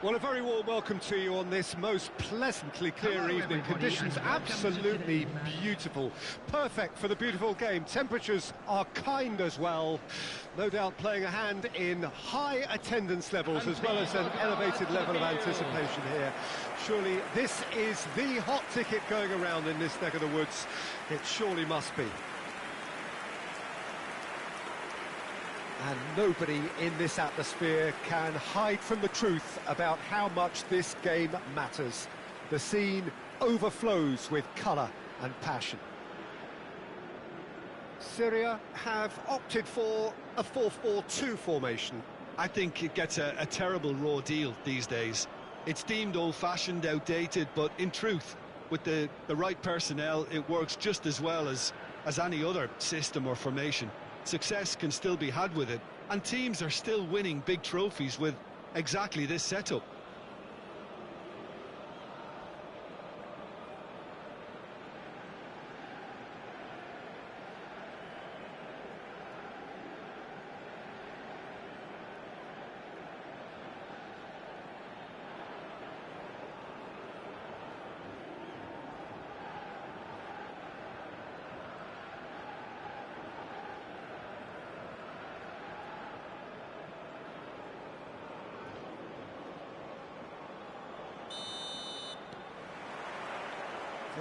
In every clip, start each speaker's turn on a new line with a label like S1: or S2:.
S1: Well, a very warm welcome to you on this most pleasantly clear evening. Conditions absolutely beautiful. Perfect for the beautiful game. Temperatures are kind as well. No doubt playing a hand in high attendance levels as well as an elevated level of anticipation here. Surely this is the hot ticket going around in this neck of the woods. It surely must be. And nobody in this atmosphere can hide from the truth about how much this game matters. The scene overflows with colour and passion. Syria have opted for a 4-4-2 formation.
S2: I think it gets a terrible raw deal these days. It's deemed old-fashioned, outdated, but in truth, with the right personnel, it works just as well as any other system or formation. Success can still be had with it, and teams are still winning big trophies with exactly this setup.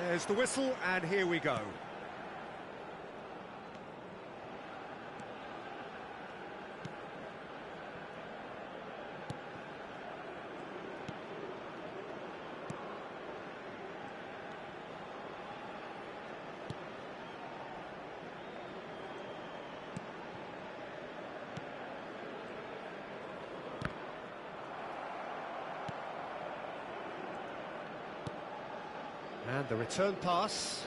S1: There's the whistle, and here we go. And the return pass.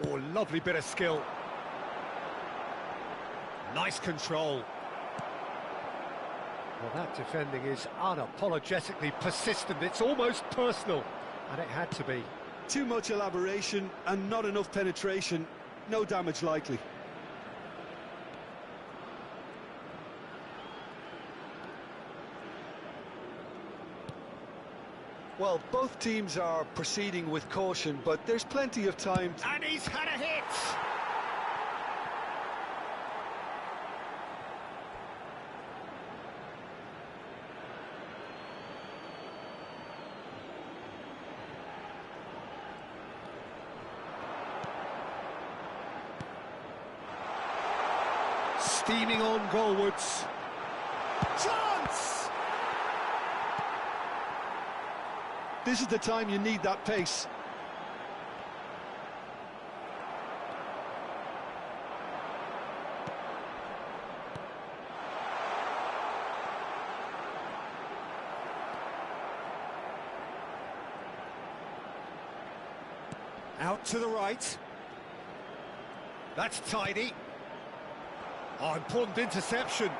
S1: Oh, lovely bit of skill. Nice control. Well, that defending is unapologetically persistent. It's almost personal, and it had to be.
S2: Too much elaboration and not enough penetration. No damage likely. Well, both teams are proceeding with caution, but there's plenty of time.
S1: And he's had a hit! Steaming on goalwards. Chance!
S2: This is the time you need that pace.
S1: Out to the right. That's tidy. Oh, important interception.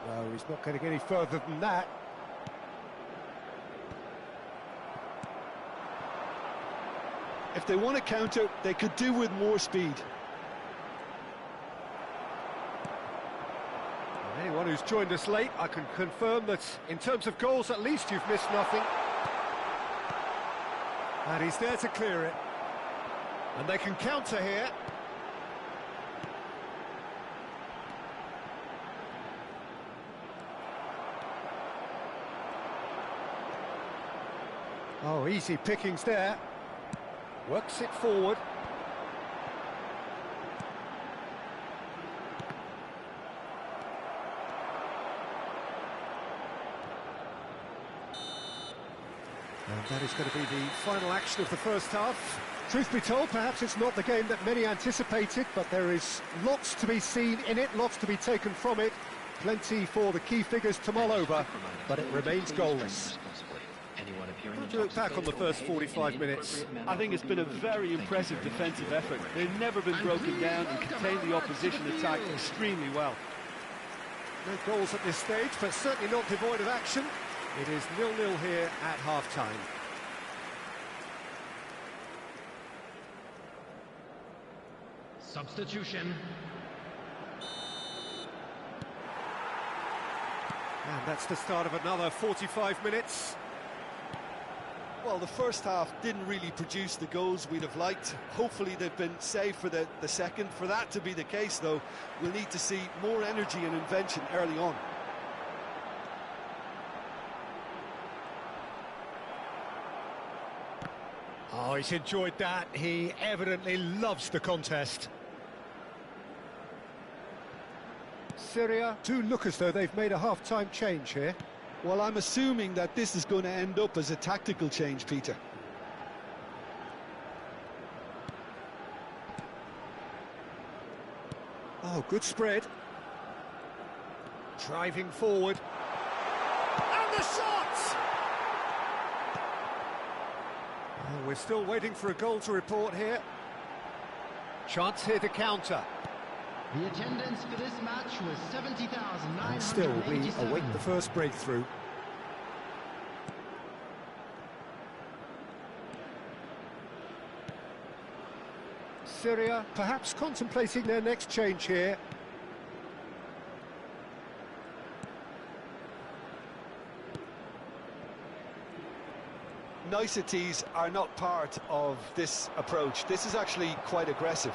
S1: No, he's not going to get any further than that.
S2: If they want to counter, they could do with more speed.
S1: Anyone who's joined us late, I can confirm that in terms of goals, at least you've missed nothing. And he's there to clear it. And they can counter here. Oh, easy pickings there. Works it forward. And that is going to be the final action of the first half. Truth be told, perhaps it's not the game that many anticipated, but there is lots to be seen in it, lots to be taken from it. Plenty for the key figures to mull over, but it remains goalless. How do you look back on the first 45 minutes?
S3: I think it's been a very impressive defensive effort. They've never been broken down and contained the opposition attack extremely well.
S1: No goals at this stage, but certainly not devoid of action. It is 0-0 here at half-time.
S4: Substitution.
S1: And that's the start of another 45 minutes.
S2: Well, the first half didn't really produce the goals we'd have liked. Hopefully they've been saved for the second. For that to be the case, though, we'll need to see more energy and invention early on.
S1: Oh, he's enjoyed that. He evidently loves the contest. Syria do look as though they've made a half-time change here.
S2: Well, I'm assuming that this is going to end up as a tactical change, Peter.
S1: Oh, good spread. Driving forward. And the shot! Oh, we're still waiting for a goal to report here. Chance here to counter.
S4: The attendance for this match was 70,987.
S1: And still, we await the first breakthrough. Syria perhaps contemplating their next change here.
S2: Niceties are not part of this approach. This is actually quite aggressive.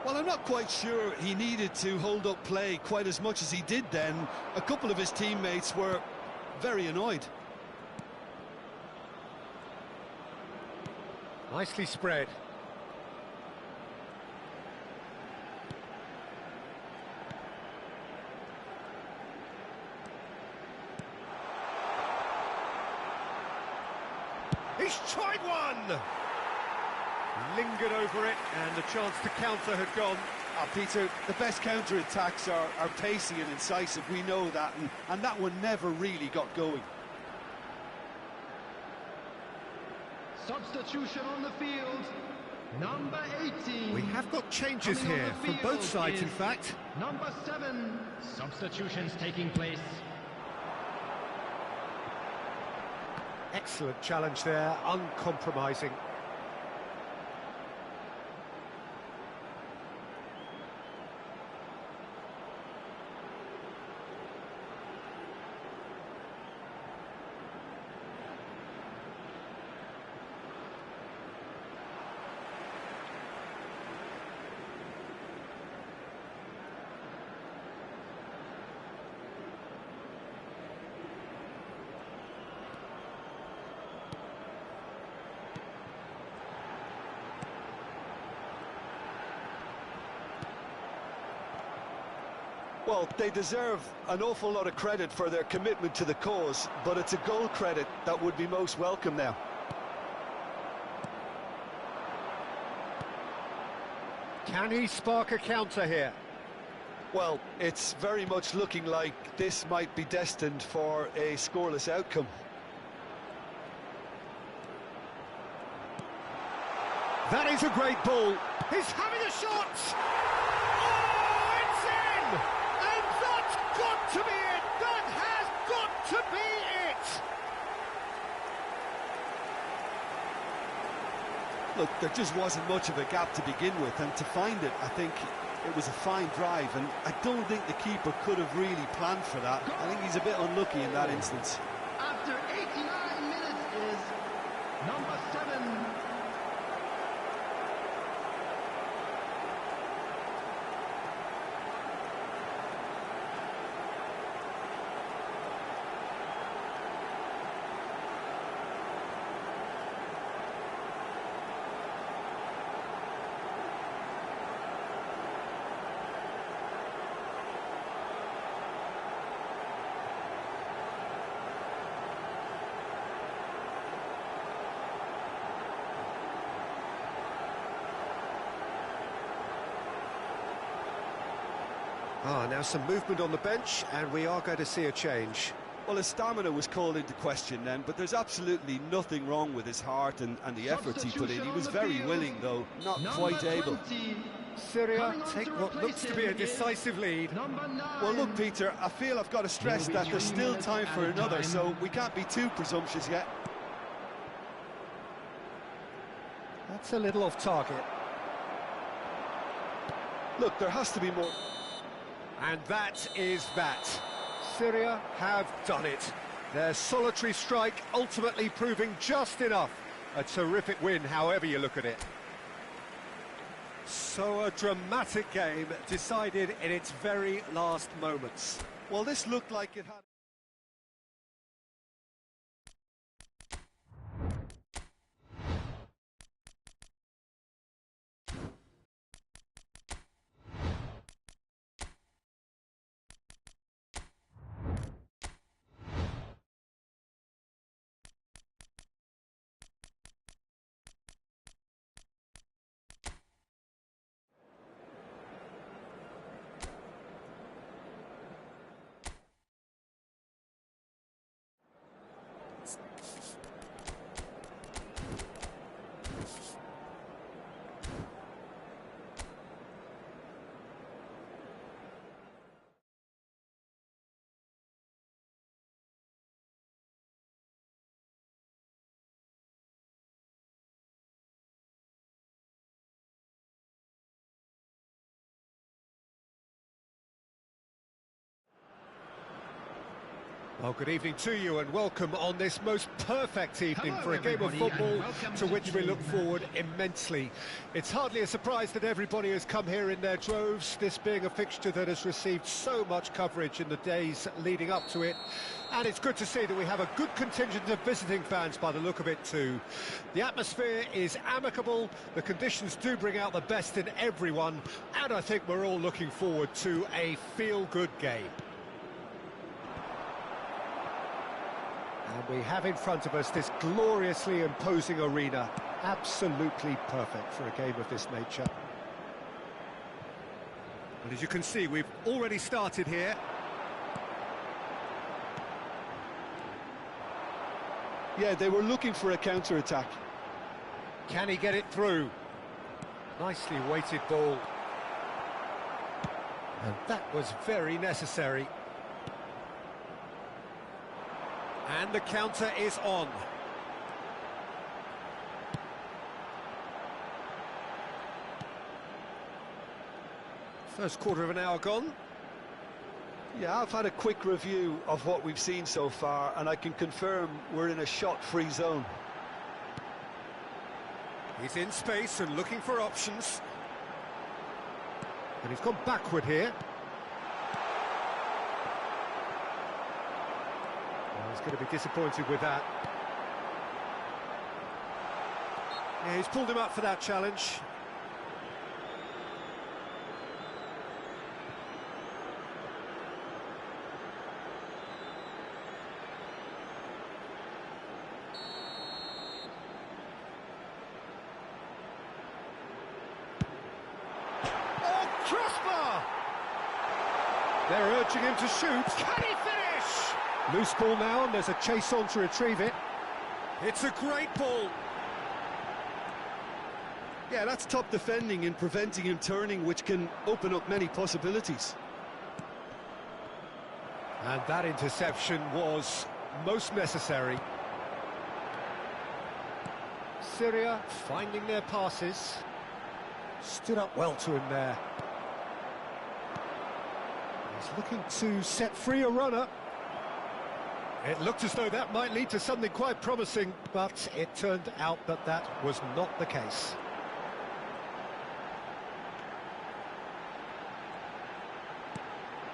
S2: Well, I'm not quite sure he needed to hold up play quite as much as he did then. A couple of his teammates were very annoyed.
S1: Nicely spread. He's tried one! Lingered over it, and the chance to counter had gone.
S2: Peter, the best counter-attacks are pacey and incisive, we know that, and that one never really got going.
S4: Substitution on the field. Number 18.
S1: We have got changes
S4: Coming
S1: here
S4: on the
S1: from both
S4: field
S1: sides, in
S4: is
S1: fact.
S4: Number 7. Substitutions taking place.
S1: Excellent challenge there, uncompromising.
S2: Well, they deserve an awful lot of credit for their commitment to the cause, but it's a goal credit that would be most welcome now.
S1: Can he spark a counter here?
S2: Well, it's very much looking like this might be destined for a scoreless outcome.
S1: That is a great ball. He's having a shot! Oh, it's in! And that's got to be it! That has got to be it!
S2: Look, there just wasn't much of a gap to begin with, and to find it, I think it was a fine drive, and I don't think the keeper could have really planned for that. I think he's a bit unlucky in that instance.
S4: After 89 minutes is number 7.
S1: Now some movement on the bench, and we are going to see a change.
S2: Well, his stamina was called into question then, but there's absolutely nothing wrong with his heart and the efforts he put in. He was very willing, though, not quite able.
S1: Syria take what looks to be a decisive lead.
S2: Well, look, Peter, I feel I've got to stress that there's still time for another, so we can't be too presumptuous yet.
S1: That's a little off target.
S2: Look, there has to be more.
S1: And that is that. Syria have done it. Their solitary strike ultimately proving just enough. A terrific win, however you look at it. So a dramatic game decided in its very last moments.
S2: Well, this looked like it had...
S1: Well, good evening to you and welcome on this most perfect evening for a game of football to which we look forward immensely. It's hardly a surprise that everybody has come here in their droves, this being a fixture that has received so much coverage in the days leading up to it. And it's good to see that we have a good contingent of visiting fans by the look of it too. The atmosphere is amicable, the conditions do bring out the best in everyone, and I think we're all looking forward to a feel-good game. And we have in front of us this gloriously imposing arena, absolutely perfect for a game of this nature. And as you can see, we've already started here.
S2: Yeah, they were looking for a counter-attack.
S1: Can he get it through? Nicely weighted ball. And that was very necessary. And the counter is on. First quarter of an hour gone.
S2: Yeah, I've had a quick review of what we've seen so far, and I can confirm we're in a shot-free zone.
S1: He's in space and looking for options. And he's gone backward here. Well, he's going to be disappointed with that. Yeah, he's pulled him up for that challenge. Crossbar! They're urging him to shoot. Can he finish? Loose ball now, and there's a chase on to retrieve it. It's a great ball.
S2: Yeah, that's top defending and preventing him turning, which can open up many possibilities.
S1: And that interception was most necessary. Syria finding their passes. Stood up well to him there. He's looking to set free a runner. It looked as though that might lead to something quite promising, but it turned out that that was not the case.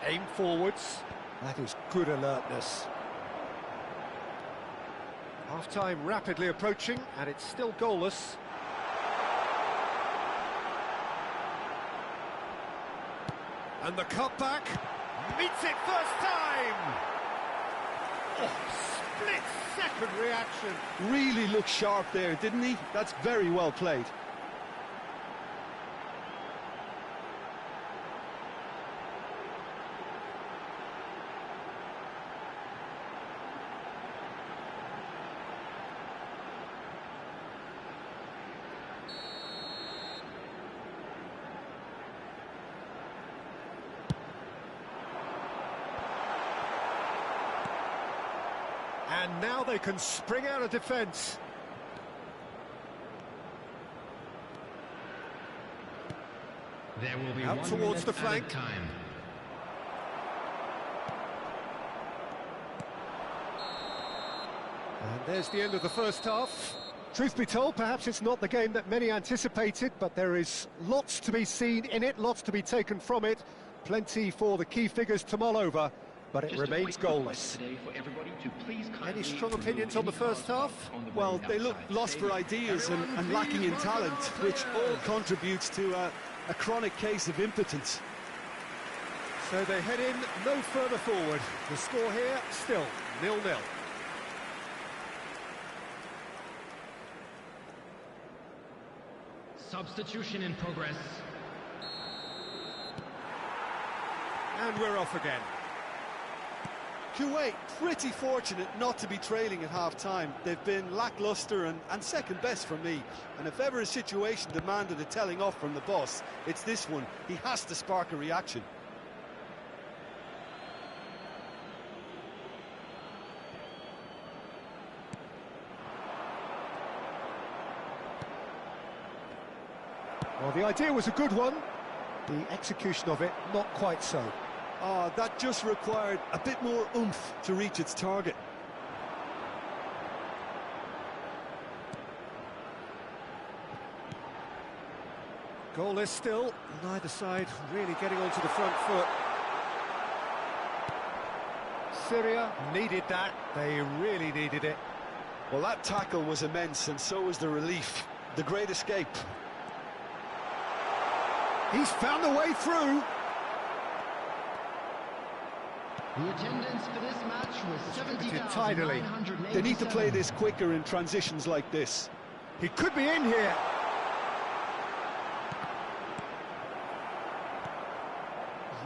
S1: Aim forwards. That is good alertness. Half-time rapidly approaching, and it's still goalless. And the cutback meets it first time. Oh, split-second reaction.
S2: Really looked sharp there, didn't he? That's very well played.
S1: And now they can spring out of defence.
S4: There will be
S1: Out
S4: 1
S1: towards
S4: minute
S1: the flank.
S4: added time.
S1: And there's the end of the first half. Truth be told, perhaps it's not the game that many anticipated, but there is lots to be seen in it, lots to be taken from it. Plenty for the key figures to mull over, but it remains goalless. Any strong opinions on the first half?
S2: Well, they look lost for ideas and lacking in talent, which all contributes to a chronic case of impotence.
S1: So they head in no further forward. The score here, still 0-0.
S4: Substitution in progress.
S1: And we're off again.
S2: Kuwait pretty fortunate not to be trailing at half-time. They've been lacklustre and second best for me. And if ever a situation demanded a telling off from the boss, it's this one. He has to spark a reaction.
S1: Well, the idea was a good one. The execution of it, not quite so.
S2: Ah, that just required a bit more oomph to reach its target.
S1: Goalless still, neither side really getting onto the front foot. Syria needed that, they really needed it.
S2: Well, that tackle was immense, and so was the relief. The great escape.
S1: He's found a way through.
S4: The attendance for this match was
S1: tidily.
S4: 70,987.
S2: They need to play this quicker in transitions like this.
S1: He could be in here.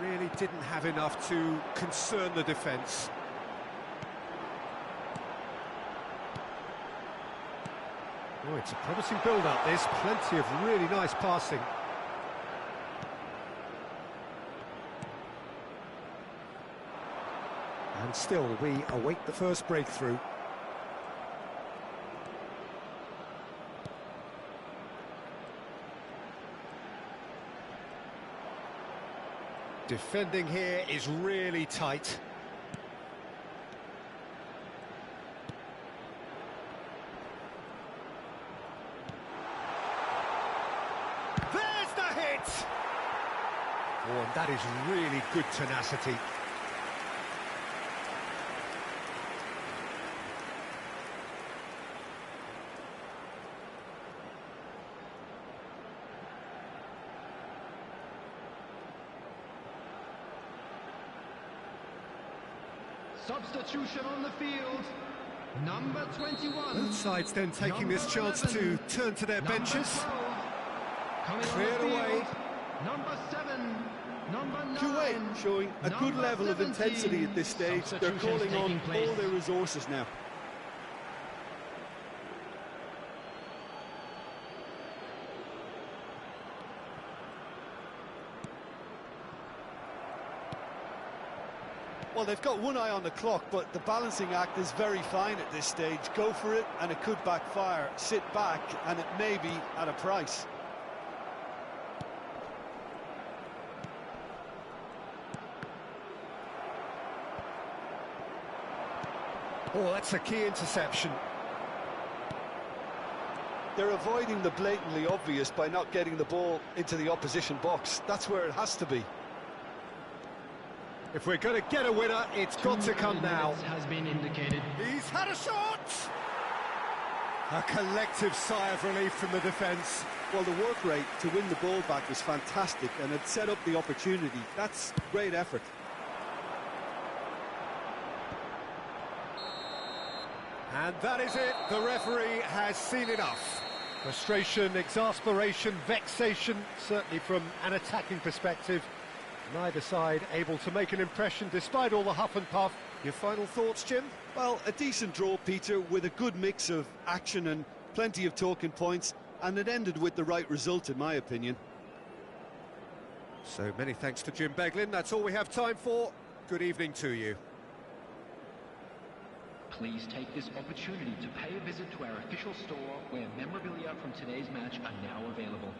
S1: Really didn't have enough to concern the defence. Oh, it's a promising build-up, this. Plenty of really nice passing. And still, we await the first breakthrough. Defending here is really tight. There's the hit! Oh, and that is really good tenacity.
S4: Substitution on the field. Number 21.
S1: Both sides then taking this chance to turn to their benches. Cleared away.
S4: Number 7. Number 9.
S2: Kuwait showing a good level of intensity at this stage. They're calling on all their resources now. Well, they've got one eye on the clock, but the balancing act is very fine at this stage. Go for it, and it could backfire. Sit back, and it may be at a price.
S1: Oh, that's a key interception.
S2: They're avoiding the blatantly obvious by not getting the ball into the opposition box. That's where it has to be.
S1: If we're going to get a winner, it's got to come now.
S4: Has been indicated.
S1: He's had a shot! A collective sigh of relief from the defence.
S2: Well, the work rate to win the ball back was fantastic, and it set up the opportunity. That's great effort.
S1: And that is it. The referee has seen enough. Frustration, exasperation, vexation, certainly from an attacking perspective. Neither side able to make an impression despite all the huff and puff. Your final thoughts, Jim?
S2: Well, a decent draw, Peter, with a good mix of action and plenty of talking points, and it ended with the right result, in my opinion.
S1: So many thanks to Jim Beglin. That's all we have time for. Good evening to you.
S5: Please take this opportunity to pay a visit to our official store where memorabilia from today's match are now available.